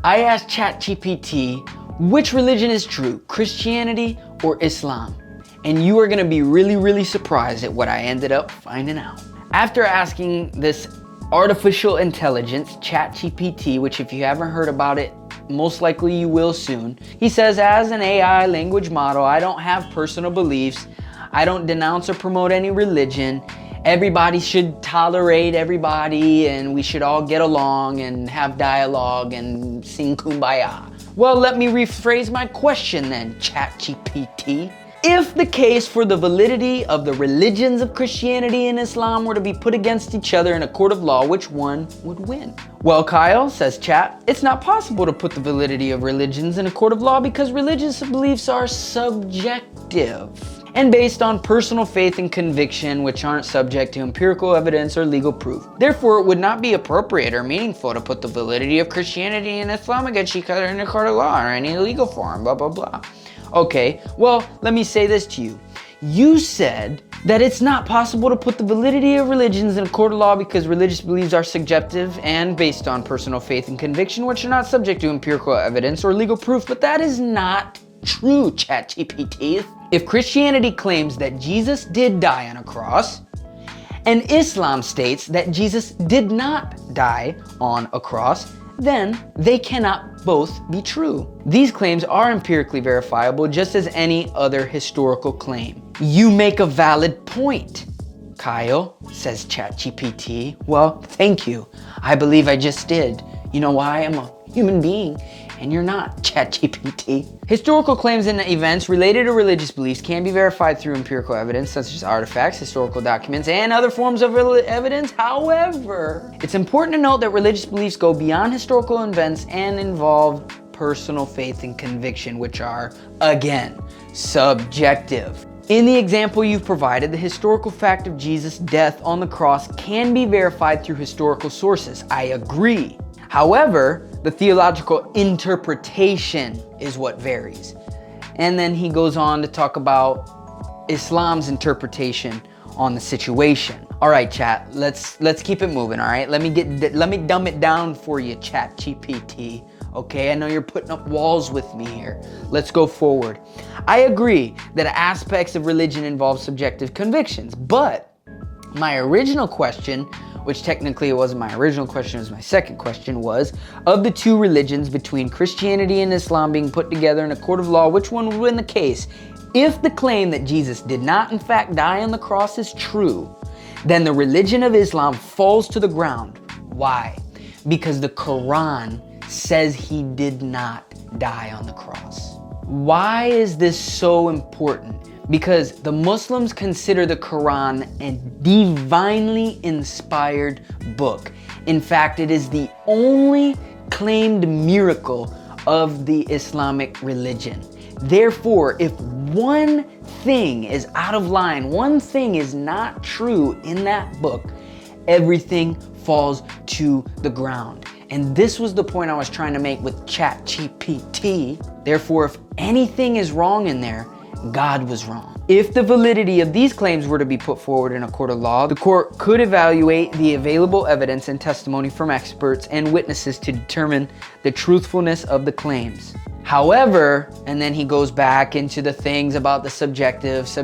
I asked Chat GPT which religion is true, Christianity or Islam? And you are gonna be really surprised at what I ended up finding out. After asking this artificial intelligence, Chat GPT, which if you haven't heard about it, most likely you will soon. He says, as an AI language model, I don't have personal beliefs. I don't denounce or promote any religion. Everybody should tolerate everybody and we should all get along and have dialogue and sing kumbaya. Well, let me rephrase my question then, ChatGPT. If the case for the validity of the religions of Christianity and Islam were to be put against each other in a court of law, which one would win? Well, Kyle, says Chat, it's not possible to put the validity of religions in a court of law because religious beliefs are subjective and based on personal faith and conviction, which aren't subject to empirical evidence or legal proof. Therefore, it would not be appropriate or meaningful to put the validity of Christianity and Islam against each other in a court of law or any legal forum, blah, blah, blah. Okay, well, let me say this to you. You said that it's not possible to put the validity of religions in a court of law because religious beliefs are subjective and based on personal faith and conviction, which are not subject to empirical evidence or legal proof, but that is not true, ChatGPT. If Christianity claims that Jesus did die on a cross, and Islam states that Jesus did not die on a cross, then they cannot both be true. These claims are empirically verifiable just as any other historical claim. You make a valid point, Kyle, says ChatGPT. Well, thank you. I believe I just did. You know why? I'm a human being and you're not, ChatGPT. Historical claims and events related to religious beliefs can be verified through empirical evidence such as artifacts, historical documents, and other forms of evidence. However, it's important to note that religious beliefs go beyond historical events and involve personal faith and conviction, which are, again, subjective. In the example you've provided, the historical fact of Jesus' death on the cross can be verified through historical sources. I agree. However, the theological interpretation is what varies. And then he goes on to talk about Islam's interpretation on the situation. All right, chat, let's keep it moving, all right? Let me dumb it down for you, Chat GPT. Okay, I know you're putting up walls with me here. Let's go forward. I agree that aspects of religion involve subjective convictions, but my original question, which technically it wasn't my original question, it was my second question, was, of the two religions between Christianity and Islam being put together in a court of law, which one would win the case? If the claim that Jesus did not in fact die on the cross is true, then the religion of Islam falls to the ground. Why? Because the Quran says he did not die on the cross. Why is this so important? Because the Muslims consider the Quran a divinely inspired book. In fact, it is the only claimed miracle of the Islamic religion. Therefore, if one thing is out of line, one thing is not true in that book, everything falls to the ground. And this was the point I was trying to make with Chat GPT. Therefore, if anything is wrong in there, God was wrong. If the validity of these claims were to be put forward in a court of law, the court could evaluate the available evidence and testimony from experts and witnesses to determine the truthfulness of the claims. However, and then he goes back into the things about the subjective, it's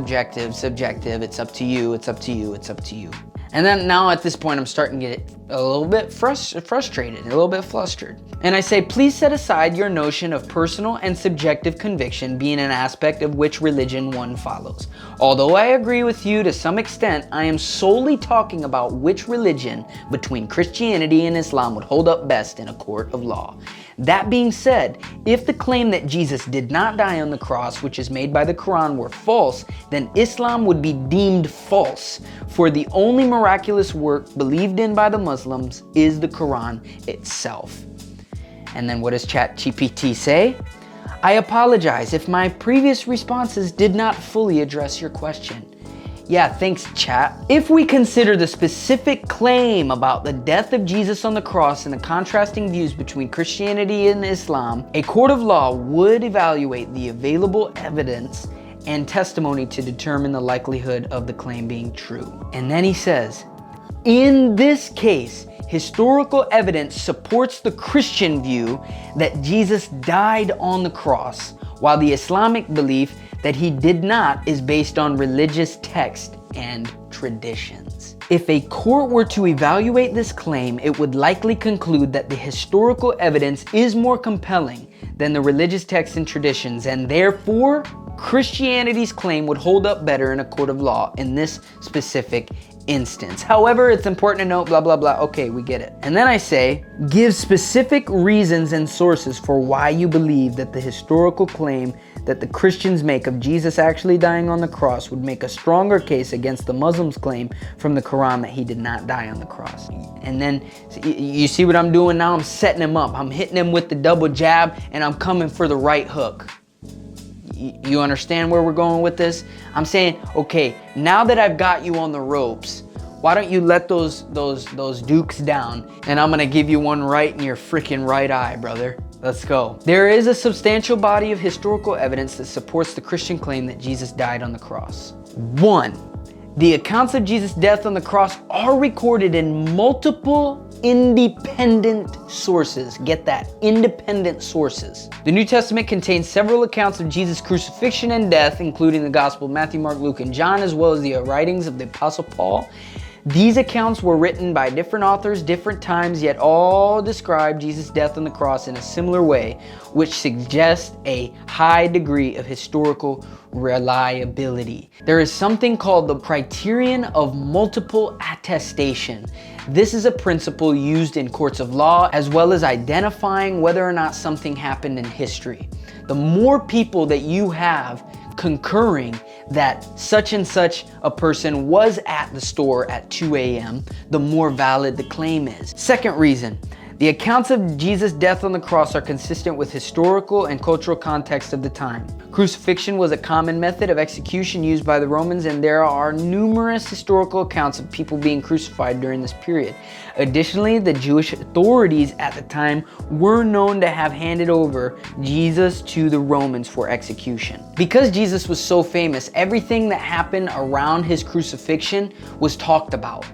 up to you, it's up to you, it's up to you. And then now at this point, I'm starting to get a little bit frustrated, a little bit flustered. And I say, please set aside your notion of personal and subjective conviction being an aspect of which religion one follows. Although I agree with you to some extent, I am solely talking about which religion between Christianity and Islam would hold up best in a court of law. That being said, if the claim that Jesus did not die on the cross, which is made by the Quran, were false, then Islam would be deemed false, for the only miraculous work believed in by the Muslims is the Quran itself. And then what does ChatGPT say? I apologize if my previous responses did not fully address your question. Yeah, thanks, chat. If we consider the specific claim about the death of Jesus on the cross and the contrasting views between Christianity and Islam, a court of law would evaluate the available evidence and testimony to determine the likelihood of the claim being true. And then he says, in this case, historical evidence supports the Christian view that Jesus died on the cross, while the Islamic belief that he did not is based on religious text and traditions. If a court were to evaluate this claim, it would likely conclude that the historical evidence is more compelling than the religious texts and traditions, and therefore Christianity's claim would hold up better in a court of law in this specific instance. However, it's important to note blah blah blah. Okay, we get it. And then I say, give specific reasons and sources for why you believe that the historical claim that the Christians make of Jesus actually dying on the cross would make a stronger case against the Muslims' claim from the Quran that he did not die on the cross. And then you see what I'm doing now? I'm setting him up. I'm hitting him with the double jab, and I'm coming for the right hook. You understand where we're going with this? I'm saying, okay, now that I've got you on the ropes, why don't you let those dukes down, and I'm gonna give you one right in your freaking right eye, brother. Let's go. There is a substantial body of historical evidence that supports the Christian claim that Jesus died on the cross. 1. The accounts of Jesus' death on the cross are recorded in multiple independent sources. Get that, independent sources. The New Testament contains several accounts of Jesus' crucifixion and death, including the Gospel of Matthew, Mark, Luke, and John, as well as the writings of the Apostle Paul. These accounts were written by different authors, different times, yet all describe Jesus' death on the cross in a similar way, which suggests a high degree of historical reliability. There is something called the criterion of multiple attestation. This is a principle used in courts of law, as well as identifying whether or not something happened in history. The more people that you have concurring that such and such a person was at the store at 2 a.m., the more valid the claim is. Second reason, the accounts of Jesus' death on the cross are consistent with historical and cultural context of the time. Crucifixion was a common method of execution used by the Romans, and there are numerous historical accounts of people being crucified during this period. Additionally, the Jewish authorities at the time were known to have handed over Jesus to the Romans for execution. Because Jesus was so famous, everything that happened around his crucifixion was talked about.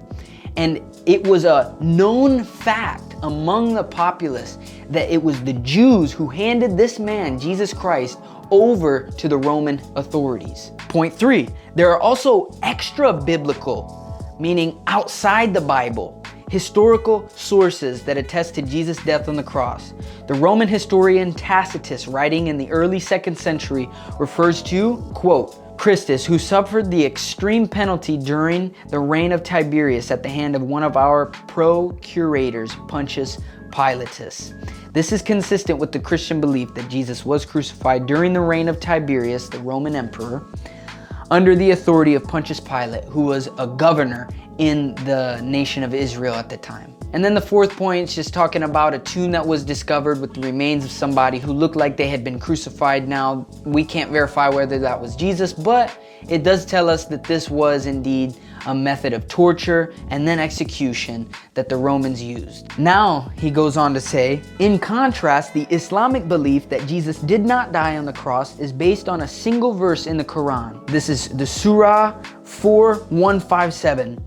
And it was a known fact among the populace that it was the Jews who handed this man, Jesus Christ, over to the Roman authorities. Point 3, there are also extra biblical, meaning outside the Bible, historical sources that attest to Jesus' death on the cross. The Roman historian Tacitus, writing in the early 2nd century, refers to, quote, Christus, who suffered the extreme penalty during the reign of Tiberius at the hand of one of our procurators, Pontius Pilatus. This is consistent with the Christian belief that Jesus was crucified during the reign of Tiberius, the Roman emperor, under the authority of Pontius Pilate, who was a governor in the nation of Israel at the time. And then the fourth point is just talking about a tomb that was discovered with the remains of somebody who looked like they had been crucified. Now, we can't verify whether that was Jesus, but it does tell us that this was indeed a method of torture and then execution that the Romans used. Now, he goes on to say, in contrast, the Islamic belief that Jesus did not die on the cross is based on a single verse in the Quran. This is the Surah 4:157.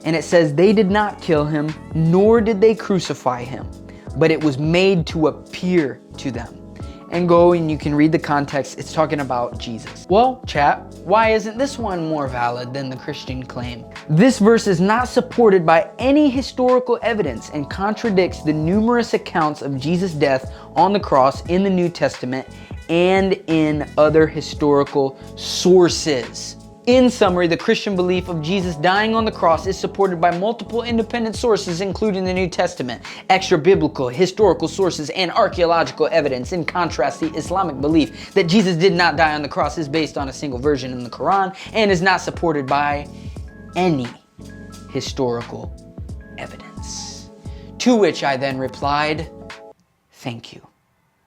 And it says, they did not kill him, nor did they crucify him, but it was made to appear to them. And go and you can read the context. It's talking about Jesus. Well, chat, why isn't this one more valid than the Christian claim? This verse is not supported by any historical evidence and contradicts the numerous accounts of Jesus' death on the cross in the New Testament and in other historical sources. In summary, the Christian belief of Jesus dying on the cross is supported by multiple independent sources, including the New Testament, extra biblical, historical sources, and archaeological evidence. In contrast, the Islamic belief that Jesus did not die on the cross is based on a single version in the Quran and is not supported by any historical evidence. To which I then replied, thank you.